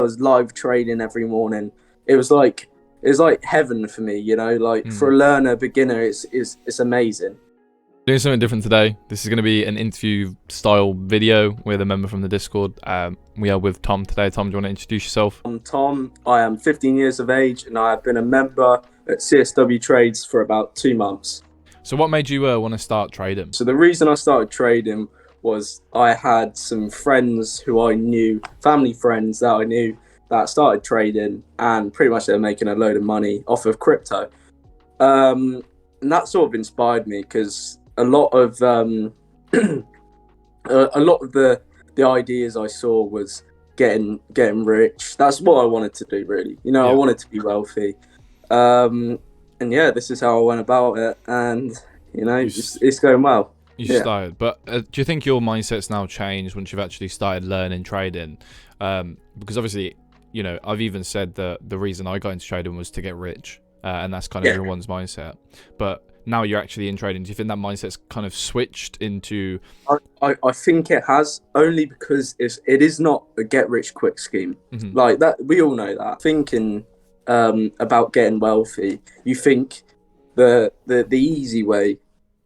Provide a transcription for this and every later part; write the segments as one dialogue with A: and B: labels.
A: was live trading every morning. It was like heaven for me, like for a learner, beginner, it's amazing.
B: Doing something different today. This is going to be an interview style video with a member from the Discord. We are with Tom today. Tom, do you want to introduce yourself?
A: I'm Tom. I am 15 years of age and I have been a member at CSW Trades for about 2 months.
B: So what made you want to start trading?
A: So the reason I started trading was I had some friends who I knew, family friends that I knew, that started trading, and pretty much they were making a load of money off of crypto. And that sort of inspired me because a lot of the ideas I saw was getting rich. That's what I wanted to do, really. I wanted to be wealthy. And yeah, this is how I went about it, and it's going well.
B: You started, but do you think your mindset's now changed once you've actually started learning trading? Because obviously, I've even said that the reason I got into trading was to get rich, and that's kind of everyone's mindset. But now you're actually in trading. Do you think that mindset's kind of switched into?
A: I think it has, only because it is not a get rich quick scheme.
B: Mm-hmm.
A: Like that, we all know that. Thinking about getting wealthy, you think the easy way.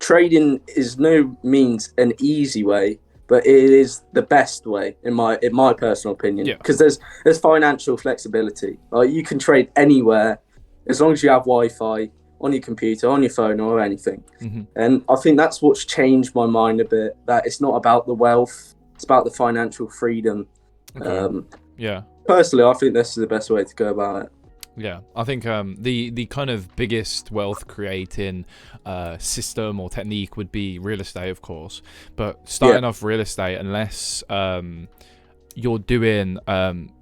A: Trading is no means an easy way, but it is the best way in my personal opinion. Because there's financial flexibility. Like you can trade anywhere as long as you have Wi-Fi on your computer, on your phone, or anything.
B: Mm-hmm.
A: And I think that's what's changed my mind a bit. That it's not about the wealth; it's about the financial freedom.
B: Okay.
A: Personally, I think this is the best way to go about it.
B: Yeah, I think the kind of biggest wealth creating system or technique would be real estate, of course. But starting off real estate, unless you're doing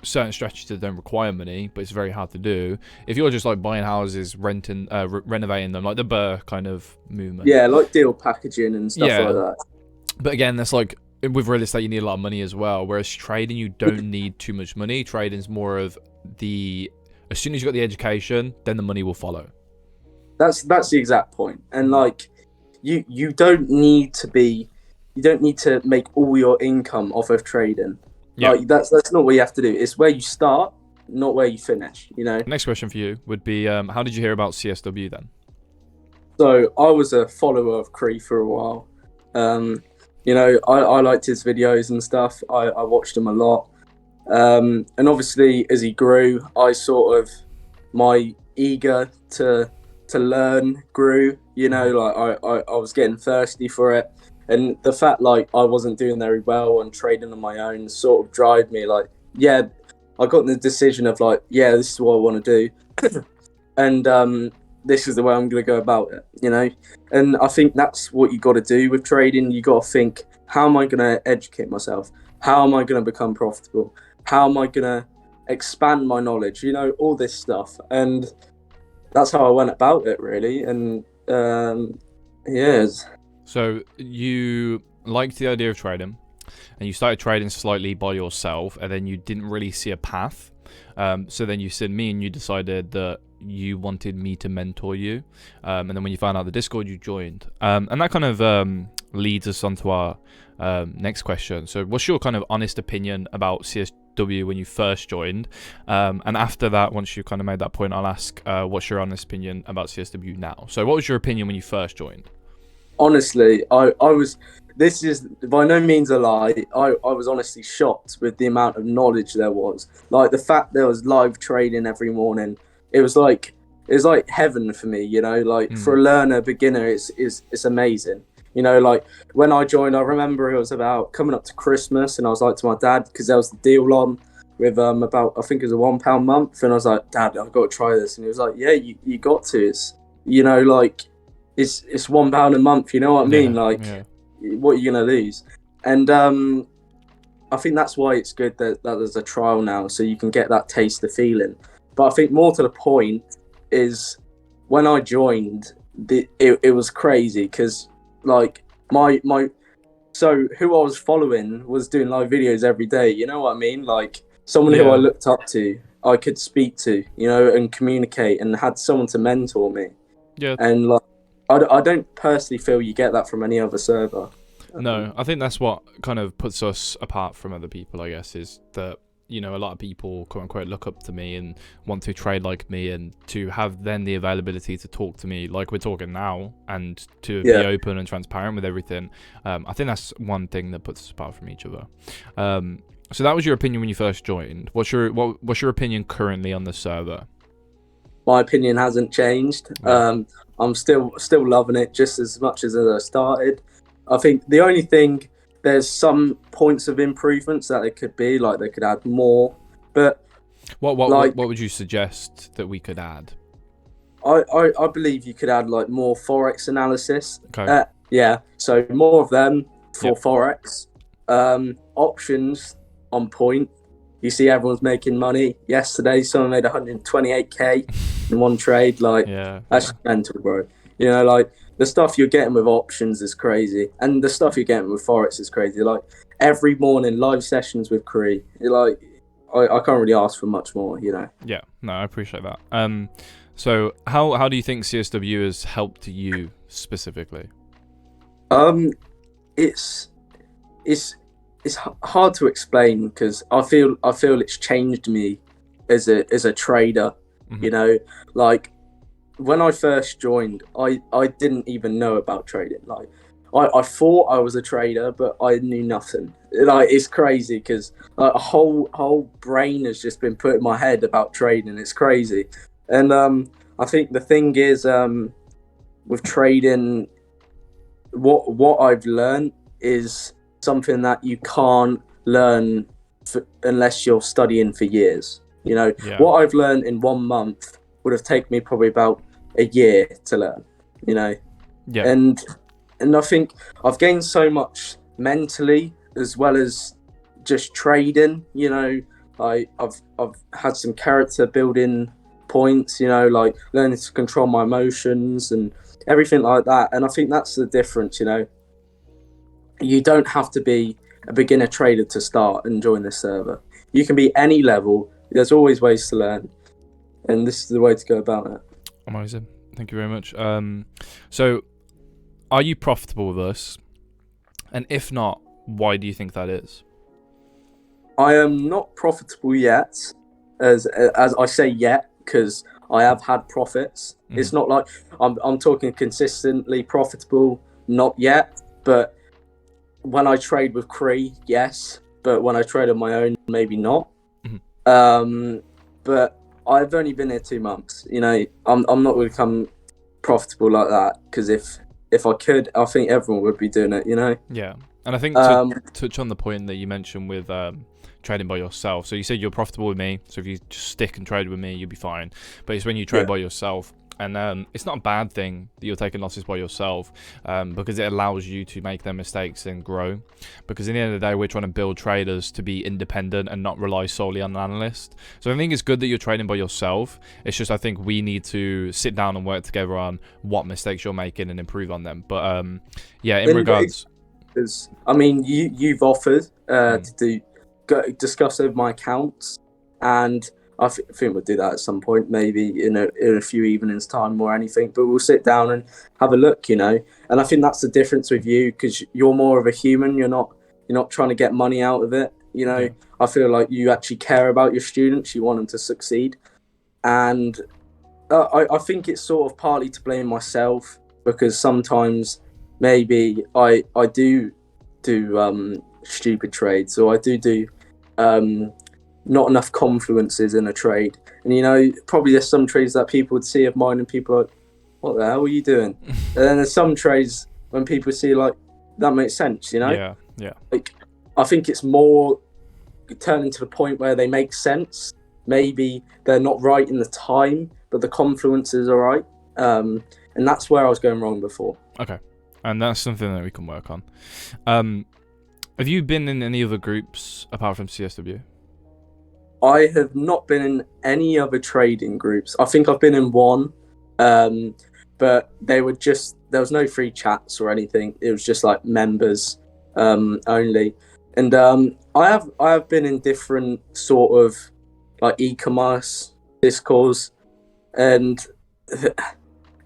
B: certain strategies that don't require money, but it's very hard to do. If you're just like buying houses, renting, renovating them, like the Burr kind of movement.
A: Yeah, like deal packaging and stuff like that.
B: But again, that's like with real estate, you need a lot of money as well. Whereas trading, you don't need too much money. Trading's more of as soon as you got the education, then the money will follow.
A: That's the exact point. And like you don't need to make all your income off of trading. Like that's not what you have to do. It's where you start, not where you finish.
B: Next question for you would be, how did you hear about CSW then?
A: So I was a follower of Cree for a while. I liked his videos and stuff. I watched him a lot. And obviously as he grew, my eager to learn grew. Like I was getting thirsty for it, and the fact like I wasn't doing very well and trading on my own sort of drive me. Like I got the decision of like this is what I want to do, and this is the way I'm going to go about it. And I think that's what you got to do with trading. You got to think, how am I going to educate myself? How am I going to become profitable? How am I going to expand my knowledge? All this stuff. And that's how I went about it, really. And
B: So you liked the idea of trading, and you started trading slightly by yourself, and then you didn't really see a path. So then you said me, and you decided that you wanted me to mentor you. And then when you found out the Discord, you joined. And that kind of leads us on to our next question. So what's your kind of honest opinion about CSW when you first joined? And after that, once you kind of made that point, I'll ask what's your honest opinion about CSW now? So what was your opinion when you first joined?
A: Honestly, I was, this is by no means a lie, I was honestly shocked with the amount of knowledge there was. Like the fact there was live trading every morning, it was like heaven for me, like for a learner, beginner, it's amazing. Like when I joined, I remember it was about coming up to Christmas, and I was like to my dad, because there was the deal on with about, I think it was a £1 a month, and I was like, Dad, I've got to try this. And he was like, yeah, you got to. It's like it's £1 a month, you know what I mean? What are you gonna lose? And I think that's why it's good that there's a trial now, so you can get that taste of feeling. But I think more to the point is when I joined, it was crazy, because like so who I was following was doing live videos every day, you know what I mean? Like someone who I looked up to, I could speak to, and communicate, and had someone to mentor me. And like I don't personally feel you get that from any other server.
B: No, I think that's what kind of puts us apart from other people, I guess, is that a lot of people, quote unquote, look up to me and want to trade like me, and to have then the availability to talk to me like we're talking now, and to be open and transparent with everything. I think that's one thing that puts us apart from each other. So that was your opinion when you first joined. What's your opinion currently on the server?
A: My opinion hasn't changed. I'm still loving it just as much as I started. I think the only thing, there's some points of improvements that it could be, like they could add more. But
B: what would you suggest that we could add?
A: I believe you could add like more forex analysis.
B: Okay.
A: So more of them for forex. Options on point. You see everyone's making money. Yesterday, someone made 128k in one trade. Like, that's mental, bro. Like, the stuff you're getting with options is crazy. And the stuff you're getting with Forex is crazy. Like, every morning, live sessions with Cree. Like, I can't really ask for much more,
B: Yeah, no, I appreciate that. So how do you think CSW has helped you specifically?
A: It's hard to explain, because I feel it's changed me as a trader. Like, when I first joined, I didn't even know about trading. Like, I thought I was a trader, but I knew nothing. Like, it's crazy, because a whole brain has just been put in my head about trading. It's crazy. And I think the thing is, with trading, what I've learned is something that you can't learn unless you're studying for years. What I've learned in 1 month would have taken me probably about a year to learn. And I think I've gained so much mentally as well as just trading. I've had some character building points, like learning to control my emotions and everything like that. And I think that's the difference. You don't have to be a beginner trader to start and join this server. You can be any level. There's always ways to learn, and this is the way to go about it.
B: Amazing. Thank you very much. So, are you profitable with us? And if not, why do you think that is?
A: I am not profitable yet, as I say yet, because I have had profits. It's not like I'm talking consistently profitable, not yet. But when I trade with Cree, yes. But when I trade on my own, maybe not. But I've only been here 2 months. I'm not going to become profitable like that, because if I could, I think everyone would be doing it.
B: Yeah, and I think to touch on the point that you mentioned with trading by yourself. So you said you're profitable with me. So if you just stick and trade with me, you'll be fine. But it's when you trade by yourself. And it's not a bad thing that you're taking losses by yourself, because it allows you to make them mistakes and grow. Because in the end of the day, we're trying to build traders to be independent and not rely solely on an analyst. So I think it's good that you're trading by yourself. It's just I think we need to sit down and work together on what mistakes you're making and improve on them. But in regards,
A: I mean, you've offered to discuss over my accounts, and I think we'll do that at some point, maybe in a few evenings' time or anything. But we'll sit down and have a look, And I think that's the difference with you, because you're more of a human. You're not trying to get money out of it. I feel like you actually care about your students. You want them to succeed, and I think it's sort of partly to blame myself, because sometimes maybe I do stupid trades, or I do not enough confluences in a trade. And probably there's some trades that people would see of mine and people are like, what the hell are you doing? And then there's some trades when people see, like, that makes sense.
B: Yeah.
A: Like, I think it's more turning to the point where they make sense. Maybe they're not right in the time, but the confluences are right. And that's where I was going wrong before.
B: Okay, and that's something that we can work on. Have you been in any other groups apart from CSW?
A: I have not been in any other trading groups. I think I've been in one, but there was no free chats or anything. It was just like members only. And I have been in different sort of like e-commerce discourse, and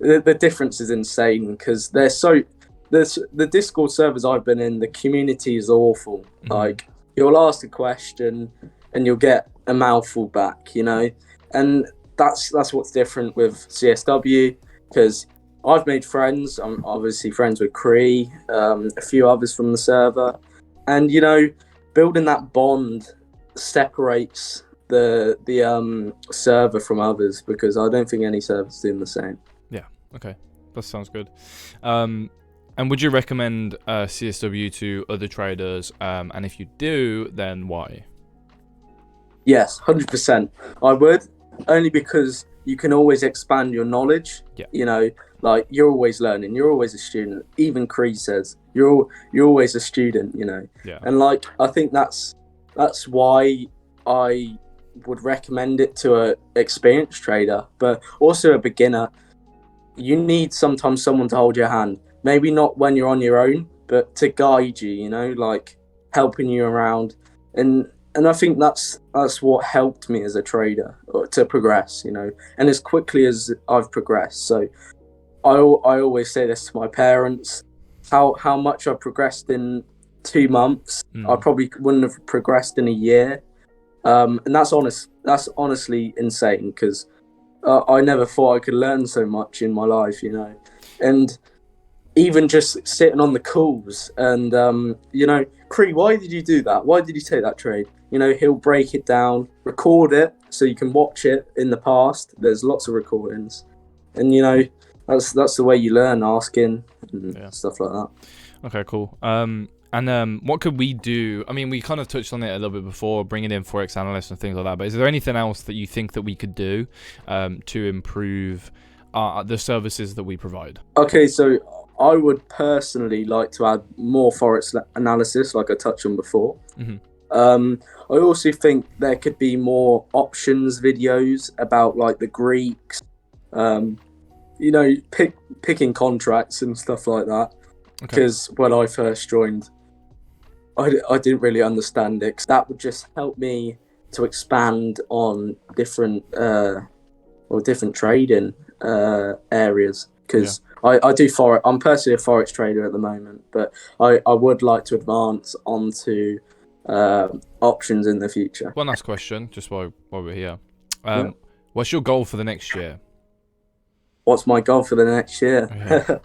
A: the difference is insane, because the Discord servers I've been in, the community is awful. Like, you'll ask a question and you'll get a mouthful back, you know. And that's what's different with CSW, because I've made friends. I'm obviously friends with Cree, a few others from the server, and you know, building that bond separates the server from others, because I don't think any server's doing the same.
B: Yeah. Okay. That sounds good. And would you recommend CSW to other traders? And if you do, then why?
A: Yes, 100%. I would, only because you can always expand your knowledge.
B: Yeah.
A: You know, like you're always learning. You're always a student. Even Creed says you're always a student. You know.
B: Yeah.
A: And like I think that's why I would recommend it to a experienced trader, but also a beginner. You need sometimes someone to hold your hand. Maybe not when you're on your own, but to guide you. You know, like helping you around. And I think that's what helped me as a trader to progress, you know, and as quickly as I've progressed. So I always say this to my parents, how much I've progressed in 2 months. I probably wouldn't have progressed in a year. And that's honestly insane, because I never thought I could learn so much in my life, you know. And even just sitting on the calls and, you know, Cree, why did you do that? Why did you take that trade? You know, he'll break it down, record it so you can watch it in the past. There's lots of recordings. And, you know, that's the way you learn, asking and stuff like that.
B: Okay, cool. And what could we do? I mean, we kind of touched on it a little bit before, bringing in Forex analysts and things like that. But is there anything else that you think that we could do to improve the services that we provide?
A: Okay, so I would personally like to add more Forex analysis, like I touched on before. I also think there could be more options videos about like the Greeks, you know, picking contracts and stuff like that. Because when I first joined, I didn't really understand it. That would just help me to expand on different trading areas. Because I do Forex. I'm personally a Forex trader at the moment, but I would like to advance onto options in the future.
B: One last question, just while we're here. What's your goal for the next year?
A: What's my goal for the next year?
B: Yeah.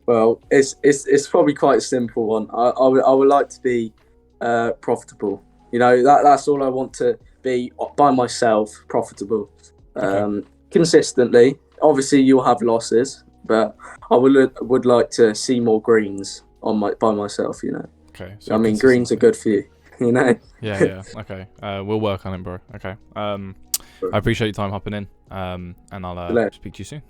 A: Well, it's probably quite a simple one. I would like to be profitable. You know, that's all I want to be by myself, profitable, consistently. Obviously, you'll have losses, but I would like to see more greens by myself. You know.
B: Okay. So
A: I mean, greens are good for you. You know.
B: Yeah. Okay. We'll work on it, bro. Okay. I appreciate your time hopping in. And I'll speak to you soon.